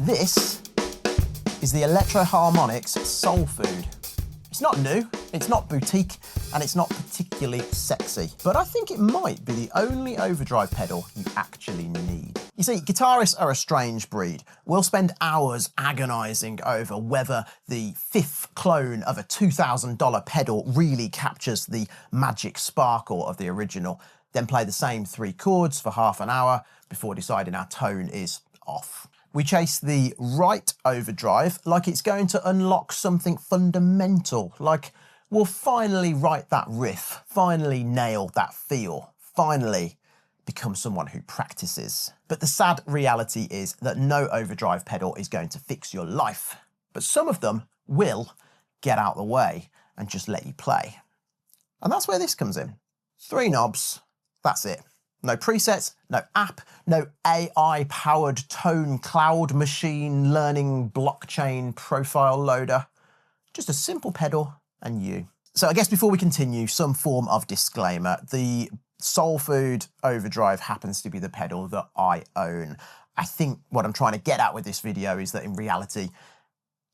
This is the Electro-Harmonix Soul Food. It's not new, it's not boutique, and it's not particularly sexy, but I think it might be the only overdrive pedal you actually need. You see, guitarists are a strange breed. We'll spend hours agonizing over whether the fifth clone of a $2,000 pedal really captures the magic sparkle of the original, then play the same 3 chords for half an hour before deciding our tone is off. We chase the right overdrive like it's going to unlock something fundamental, like we'll finally write that riff, finally nail that feel, finally become someone who practices. But the sad reality is that no overdrive pedal is going to fix your life, but some of them will get out the way and just let you play. And that's where this comes in. 3 knobs, that's it. No presets, no app, no AI-powered tone cloud machine learning blockchain profile loader. Just a simple pedal and you. So I guess before we continue, some form of disclaimer. The Soul Food Overdrive happens to be the pedal that I own. I think what I'm trying to get at with this video is that in reality,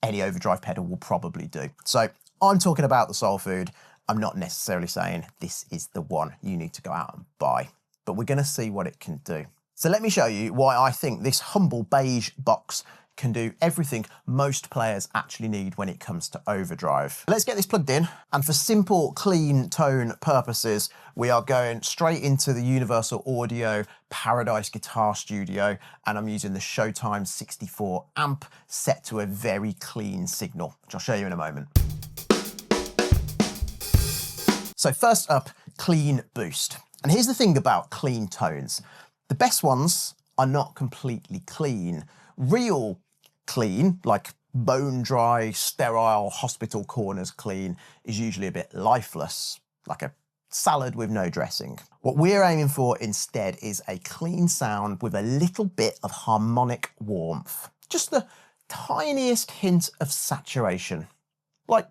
any overdrive pedal will probably do. So I'm talking about the Soul Food. I'm not necessarily saying this is the one you need to go out and buy, but we're going to see what it can do. So let me show you why I think this humble beige box can do everything most players actually need when it comes to overdrive. Let's get this plugged in, and for simple clean tone purposes, we are going straight into the Universal Audio Paradise Guitar Studio, and I'm using the Showtime 64 amp set to a very clean signal, which I'll show you in a moment. So first up, clean boost. And here's the thing about clean tones. The best ones are not completely clean. Real clean, like bone dry, sterile, hospital corners clean, is usually a bit lifeless, like a salad with no dressing. What we're aiming for instead is a clean sound with a little bit of harmonic warmth. Just the tiniest hint of saturation, like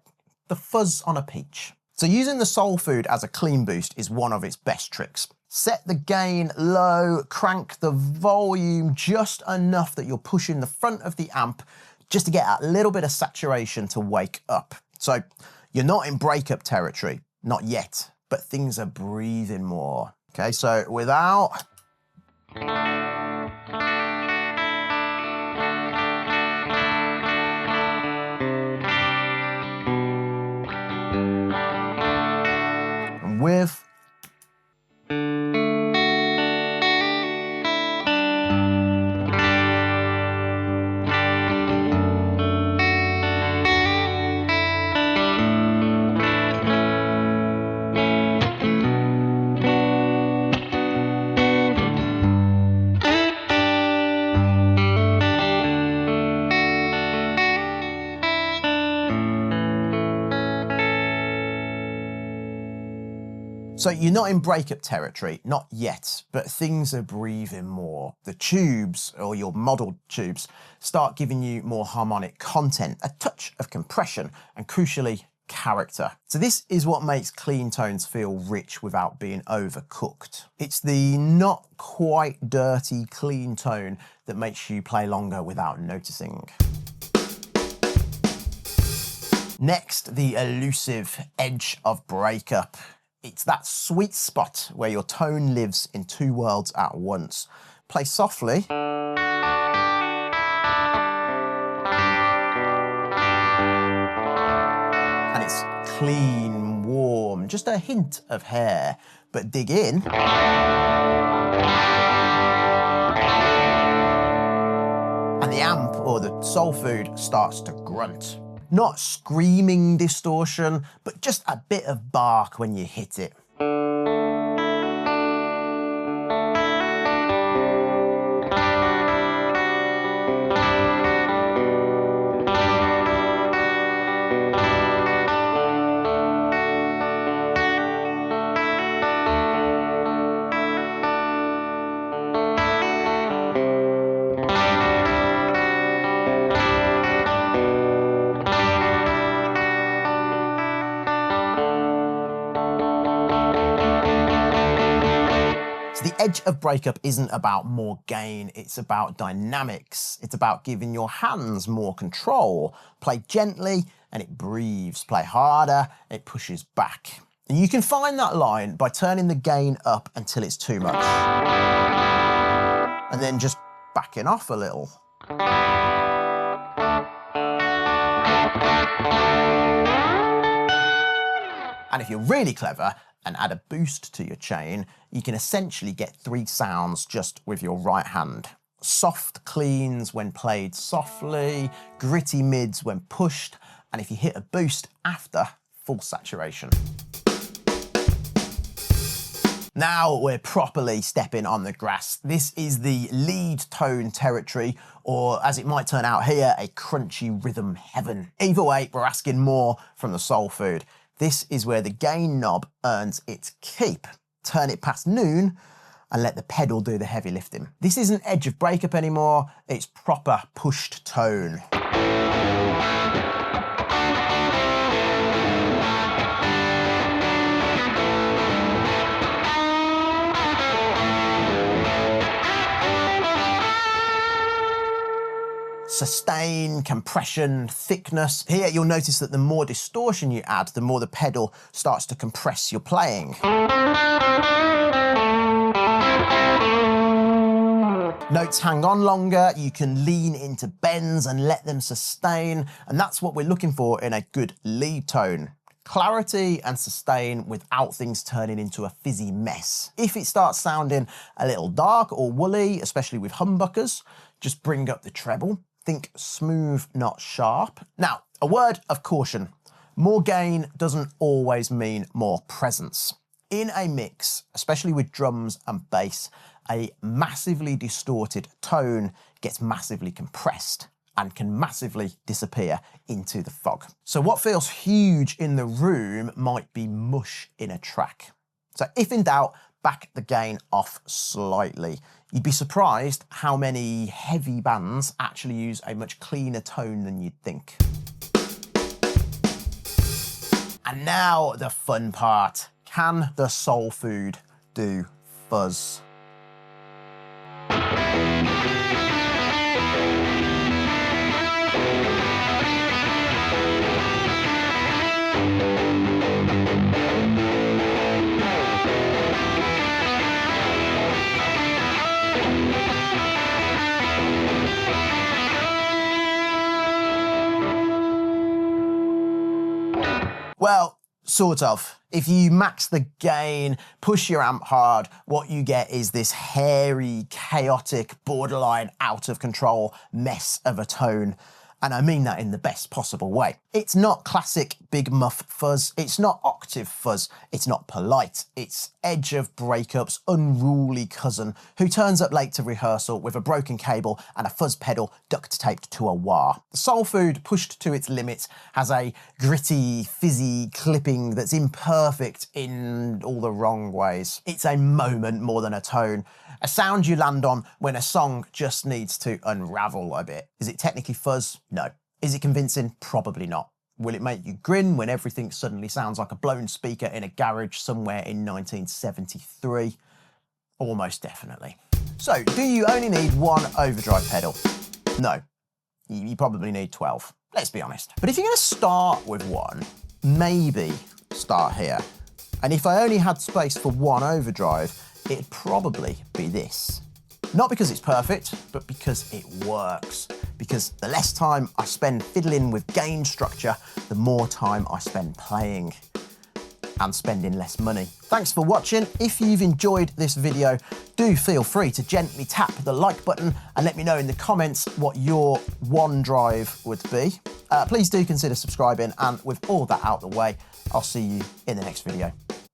the fuzz on a peach. So using the Soul Food as a clean boost is one of its best tricks. Set the gain low, crank the volume just enough that you're pushing the front of the amp just to get that little bit of saturation to wake up. So you're not in breakup territory, not yet, but things are breathing more. Okay, so without... with. So you're not in breakup territory, not yet, but things are breathing more. The tubes, or your model tubes, start giving you more harmonic content, a touch of compression, and crucially, character. So this is what makes clean tones feel rich without being overcooked. It's the not quite dirty, clean tone that makes you play longer without noticing. Next, the elusive edge of breakup. It's that sweet spot where your tone lives in 2 worlds at once. Play softly. And it's clean, warm, just a hint of hair. But dig in. And the amp, or the Soul Food, starts to grunt. Not screaming distortion, but just a bit of bark when you hit it. Edge of Breakup isn't about more gain, it's about dynamics. It's about giving your hands more control. Play gently and it breathes. Play harder, it pushes back. And you can find that line by turning the gain up until it's too much. And then just backing off a little. And if you're really clever and add a boost to your chain, you can essentially get 3 sounds just with your right hand. Soft cleans when played softly, gritty mids when pushed, and if you hit a boost after, full saturation. Now we're properly stepping on the grass. This is the lead tone territory, or as it might turn out here, a crunchy rhythm heaven. Either way, we're asking more from the soul food. This is where the gain knob earns its keep. Turn it past noon and let the pedal do the heavy lifting. This isn't Edge of Breakup anymore, it's proper pushed tone. Sustain, compression, thickness. Here you'll notice that the more distortion you add, the more the pedal starts to compress your playing. Notes hang on longer, you can lean into bends and let them sustain, and that's what we're looking for in a good lead tone. Clarity and sustain without things turning into a fizzy mess. If it starts sounding a little dark or woolly, especially with humbuckers, just bring up the treble. Think smooth, not sharp. Now, a word of caution. More gain doesn't always mean more presence. In a mix, especially with drums and bass, a massively distorted tone gets massively compressed and can massively disappear into the fog. So what feels huge in the room might be mush in a track. So if in doubt, back the gain off slightly. You'd be surprised how many heavy bands actually use a much cleaner tone than you'd think. And now the fun part. Can the soul food do fuzz? Well, sort of. If you max the gain, push your amp hard, what you get is this hairy, chaotic, borderline out of control mess of a tone. And I mean that in the best possible way. It's not classic big muff fuzz, it's not octave fuzz, it's not polite, it's Edge of Breakup's unruly cousin who turns up late to rehearsal with a broken cable and a fuzz pedal duct taped to a wah. The soul food, pushed to its limits, has a gritty, fizzy clipping that's imperfect in all the wrong ways. It's a moment more than a tone, a sound you land on when a song just needs to unravel a bit. Is it technically fuzz? No. Is it convincing? Probably not. Will it make you grin when everything suddenly sounds like a blown speaker in a garage somewhere in 1973? Almost definitely. So, do you only need one overdrive pedal? No. You probably need 12. Let's be honest. But if you're going to start with one, maybe start here. And if I only had space for one overdrive, it'd probably be this. Not because it's perfect, but because it works. Because the less time I spend fiddling with gain structure, the more time I spend playing and spending less money. Thanks for watching. If you've enjoyed this video, do feel free to gently tap the like button and let me know in the comments what your one drive would be. Please do consider subscribing, and with all that out the way, I'll see you in the next video.